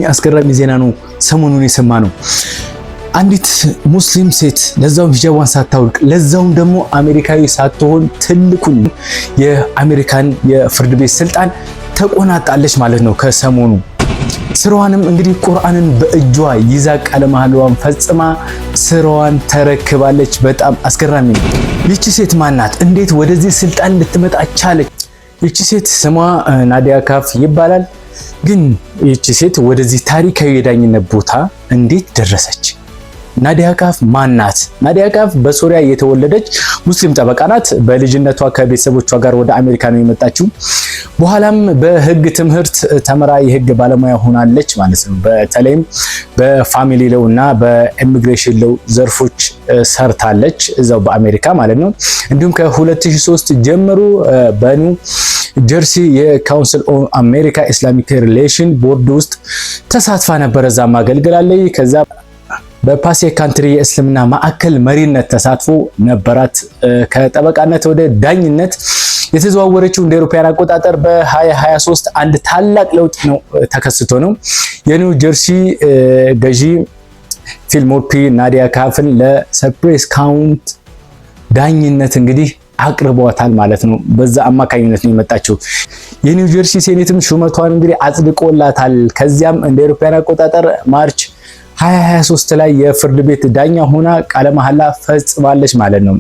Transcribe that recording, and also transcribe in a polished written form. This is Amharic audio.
አስገራሚ ዜና ነው ሰሞኑን የሰማነው። አንዲት ሙስሊም ሴት ለዛውም ሂጃቧን ሳታውልቅ ለዛውም ደግሞ አሜሪካዊ ሳትሆን ትልቁን የአሜሪካን የፍርድ ቤት ስልጣን ተቆናጣለች ማለት ነው ከሰሞኑ። ስራዋንም እንግዲህ ቁርአንን በእጇ ይዛ ቃለ መሐላዋን ፈጽማ ስራዋን ተረክባለች። በጣም አስገራሚ ነው። ይቺ ሴት ማናት? እንዴት ወደዚህ ስልጣን ልትመጣ ቻለች? ይቺ ሴት ስሟ ናዲያ ካፍ ይባላል። ግን ይቺ ሴት ወደዚህ ታሪካዊ የዳኝነት ቦታ እንዴት ደረሰች? ናዲያ ካፍ ማናት? ናዲያ ካፍ በሶሪያ የተወለደች ሙስሊም ጠበቃ ናት። በልጅነቷ ከቤተሰቦቿ ጋር ወደ አሜሪካ ነው የመጣችው። በኋላም በህግ ትምህርት ተመራ የህግ ባለሙያ ሆናለች ማለት ነው። በተለይም በፋሚሊ ለው እና በኢሚግሬሽን ለው ዘርፎች ሰርታለች እዛው በአሜሪካ ማለት ነው። እንዲሁም ከ2003 ጀምሮ በኒው ጀርሲ የካውንስል ኦን አሜሪካ ኢስላሚክ ሪሌሽን ቦርድ ውስጥ ተሳትፋ ነበር። እዛም አገልግላለች። ከዛ በፓሲፊክ ካንትሪ የእስልምና ማዕከል መሪነት ተሳትፎ ነበራት። ከጠበቃነት ወደ ዳኝነት የተዘዋወረችው እንደ አውሮፓውያን አቆጣጠር በ2023 አንድ ታላቅ ለውጥ ነው ተከስቶ ነው። የኒው ጀርሲ ገዢ ፊል ሞርፊ ናዲያ ካፍን ለሰፕሬስ ካውንት ዳኝነት እንግዲህ አቅርቧታል ማለት ነው። በዛ አማካኝነት ነው የመጣችው። የኒው ጀርሲ ሴኔትም ሹመቷን እንግዲህ አጽድቆላታል። ከዚያም እንደ አውሮፓውያን አቆጣጠር ማርች 2023 ላይ የፍርድ ቤት ዳኛ ሆና ቃለ መሐላ ፈጽማለች ማለት ነው።